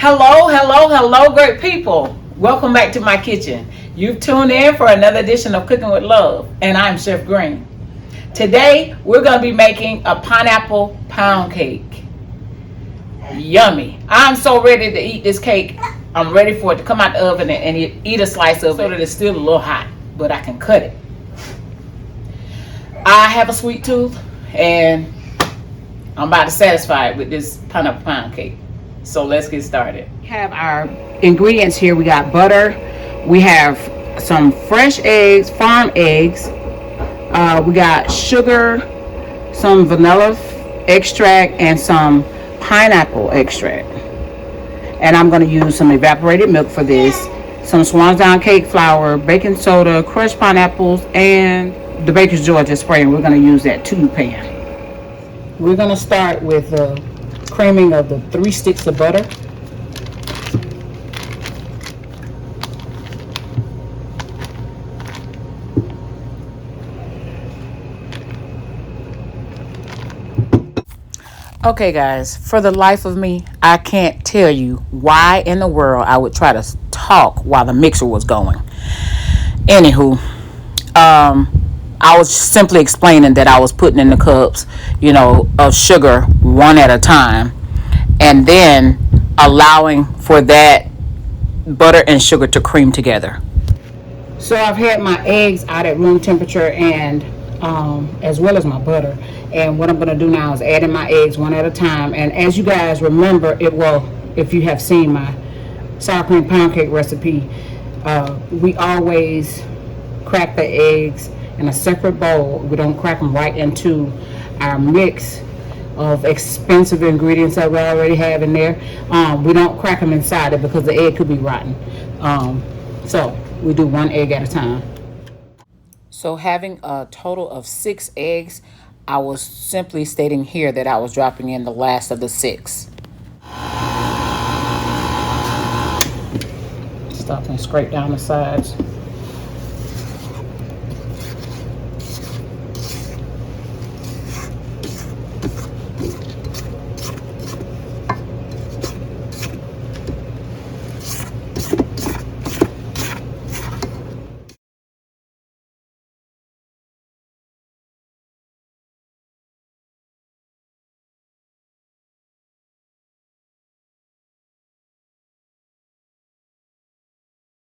Hello, great people. Welcome back to my kitchen. You've tuned in for another edition of Cooking with Love, and I'm Chef Glean. Today, we're going to be making a pineapple pound cake. Yummy. I'm so ready to eat this cake. I'm ready for it to come out the oven and eat a slice of it so that it's still a little hot, but I can cut it. I have a sweet tooth, and I'm about to satisfy it with this pineapple pound cake. So let's get started. We have our ingredients here. We got butter. We have some fresh eggs, farm eggs. We got sugar, some vanilla extract, and some pineapple extract. And I'm going to use some evaporated milk for this, some Swan's Down cake flour, baking soda, crushed pineapples, and the Baker's Georgia spray. And we're going to use that tube pan. We're going to start with the creaming of the 3 sticks of butter. Okay guys, for the life of me, I can't tell you why in the world I would try to talk while the mixer was going. Anywho, I was simply explaining that I was putting in the cups, of sugar one at a time, and then allowing for that butter and sugar to cream together. So I've had my eggs out at room temperature and as well as my butter. And what I'm going to do now is add in my eggs one at a time. And as you guys remember, if you have seen my sour cream pound cake recipe, we always crack the eggs in a separate bowl. We don't crack them right into our mix of expensive ingredients that we already have in there. We don't crack them inside it because the egg could be rotten. So we do one egg at a time. So having a total of 6 eggs, I was simply stating here that I was dropping in the last of the 6. Stop and scrape down the sides.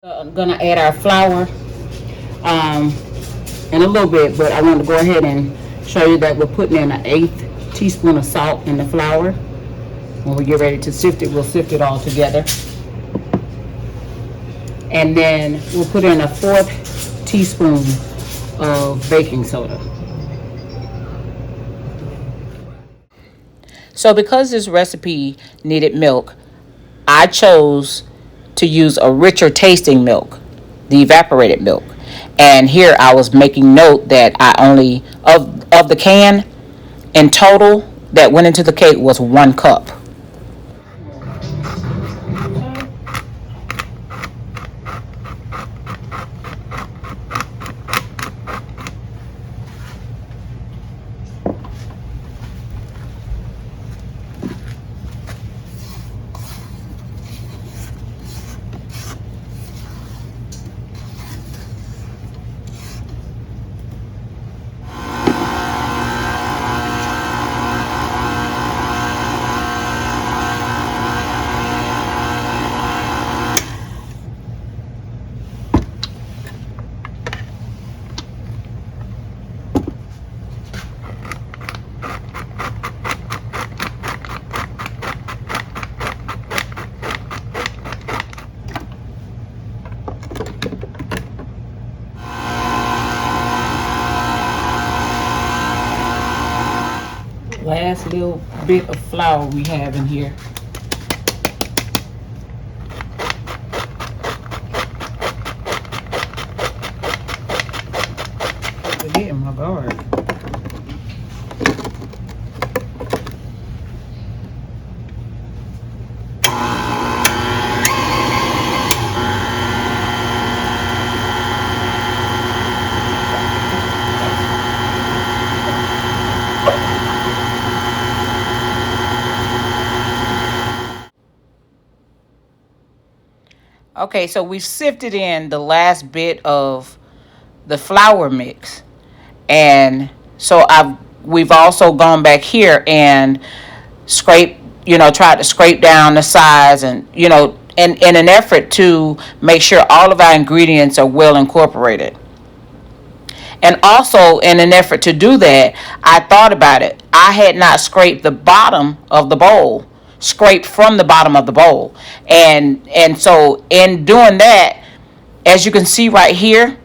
I'm gonna add our flour in a little bit, but I want to go ahead and show you that we're putting in an 1/8 teaspoon of salt in the flour. When we get ready to sift it, we'll sift it all together. And then we'll put in a 1/4 teaspoon of baking soda. So because this recipe needed milk, I chose to use a richer tasting milk, the evaporated milk. And here I was making note that I only, of the can, in total, that went into the cake was 1 cup. Last little bit of flour we have in here. Forgetting my guard. Okay, so we sifted in the last bit of the flour mix, and so we've also gone back here and scrape, tried to scrape down the sides, and in an effort to make sure all of our ingredients are well incorporated. And also, in an effort to do that, I thought about it. I had not scraped the bottom of the bowl, scraped from the bottom of the bowl. And so in doing that, as you can see right here,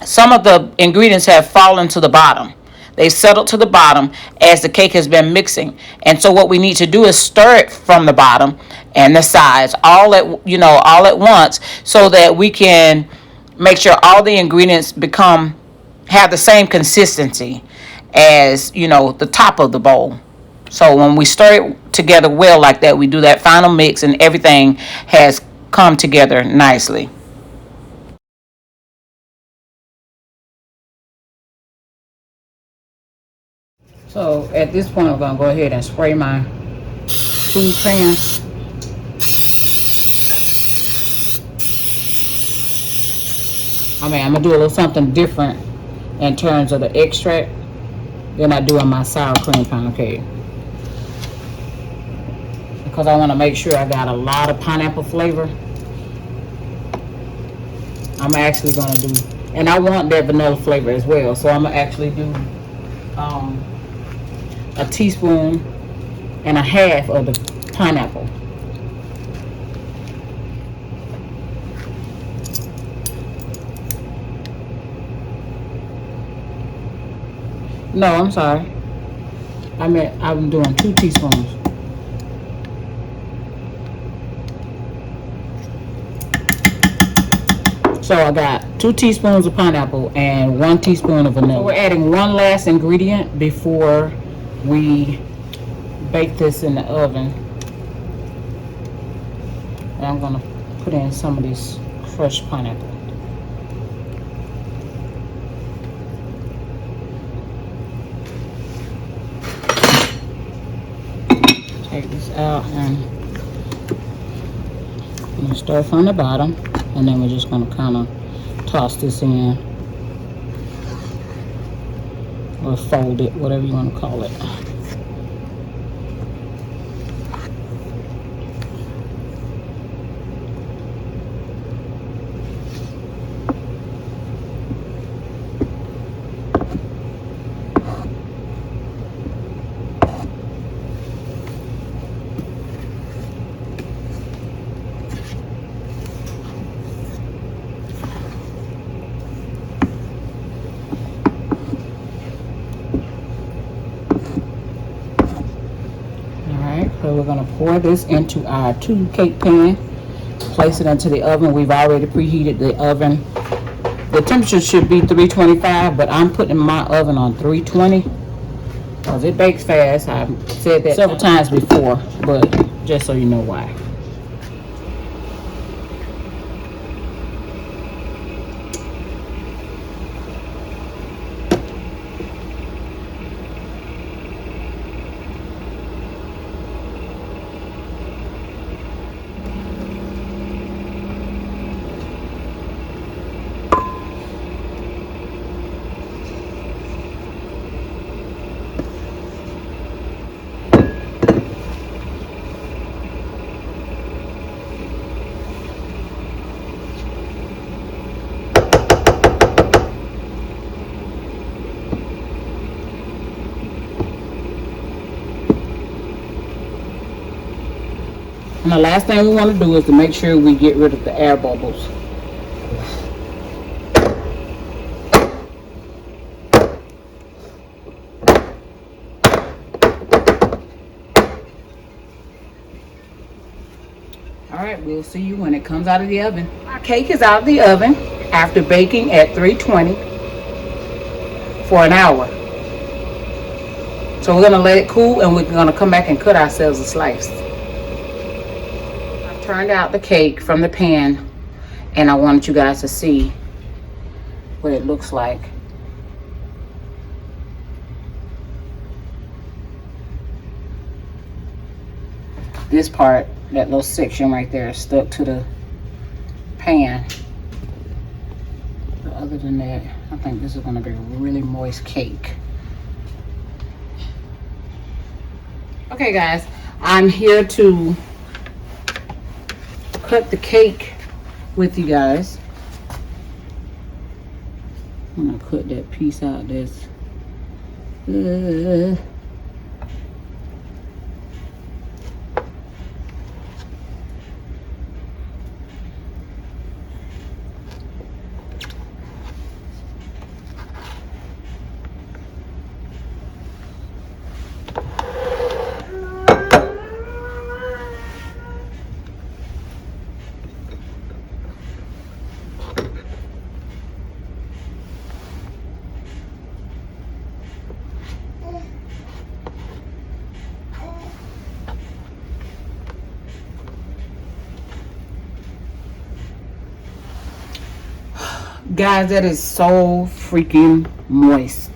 some of the ingredients have fallen to the bottom. They settled to the bottom as the cake has been mixing. And so what we need to do is stir it from the bottom and the sides all at once, so that we can make sure all the ingredients have the same consistency as, the top of the bowl. So when we stir it together well like that, we do that final mix and everything has come together nicely. So at this point, I'm gonna go ahead and spray my food pan. I'm gonna do a little something different in terms of the extract than I do on my sour cream pound cake, because I want to make sure I got a lot of pineapple flavor. I'm actually gonna do, and I want that vanilla flavor as well. So I'm gonna actually do a teaspoon and a half of the pineapple. No, I'm sorry. I'm doing 2 teaspoons. So I got 2 teaspoons of pineapple and 1 teaspoon of vanilla. So we're adding one last ingredient before we bake this in the oven. And I'm gonna put in some of this crushed pineapple. Take this out and I'm gonna stir from the bottom, and then we're just gonna kind of toss this in, or fold it, whatever you want to call it. So we're going to pour this into our 2 cake pan, place it into the oven. We've already preheated the oven. The temperature should be 325, but I'm putting my oven on 320 because it bakes fast. I've said that several times before, but just so you know why. And the last thing we want to do is to make sure we get rid of the air bubbles. Alright, we'll see you when it comes out of the oven. Our cake is out of the oven after baking at 320 for an hour. So we're going to let it cool, and we're going to come back and cut ourselves a slice. I've turned out the cake from the pan, and I wanted you guys to see what it looks like. This part, that little section right there, is stuck to the pan. But other than that, I think this is going to be a really moist cake. Okay, guys, I'm here to cut the cake with you guys. I'm going to cut that piece out that's guys, that is so freaking moist.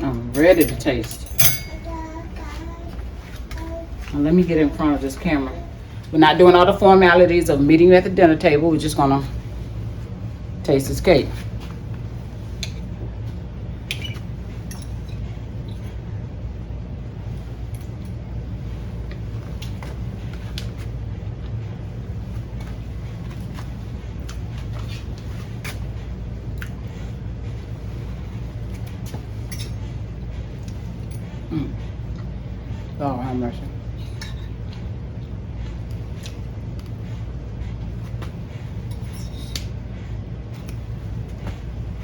I'm ready to taste. Now let me get in front of this camera. We're not doing all the formalities of meeting at the dinner table. We're just gonna taste this cake. Oh, have mercy.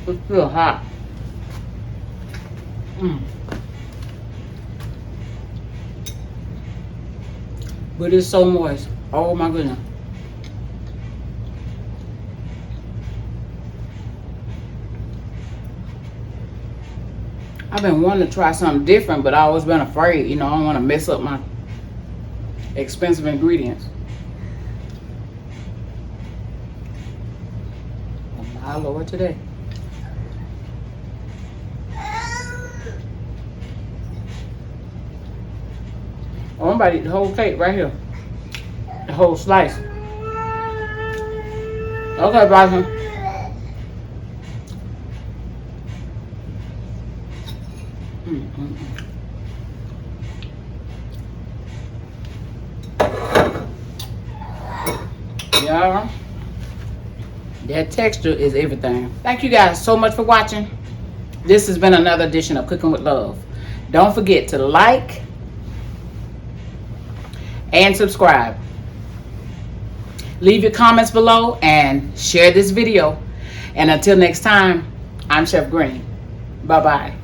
It's still hot. But it's so moist. Oh my goodness. I've been wanting to try something different, but I always been afraid, you know, I don't want to mess up my expensive ingredients. Oh my Lord, today. Oh, I'm about to eat the whole cake right here. The whole slice. Okay, Bryson. Yeah, that texture is everything. Thank you guys so much for watching. This has been another edition of Cooking with Love. Don't forget to like and subscribe. Leave your comments below and share this video. And until next time, I'm Chef Green. Bye-bye.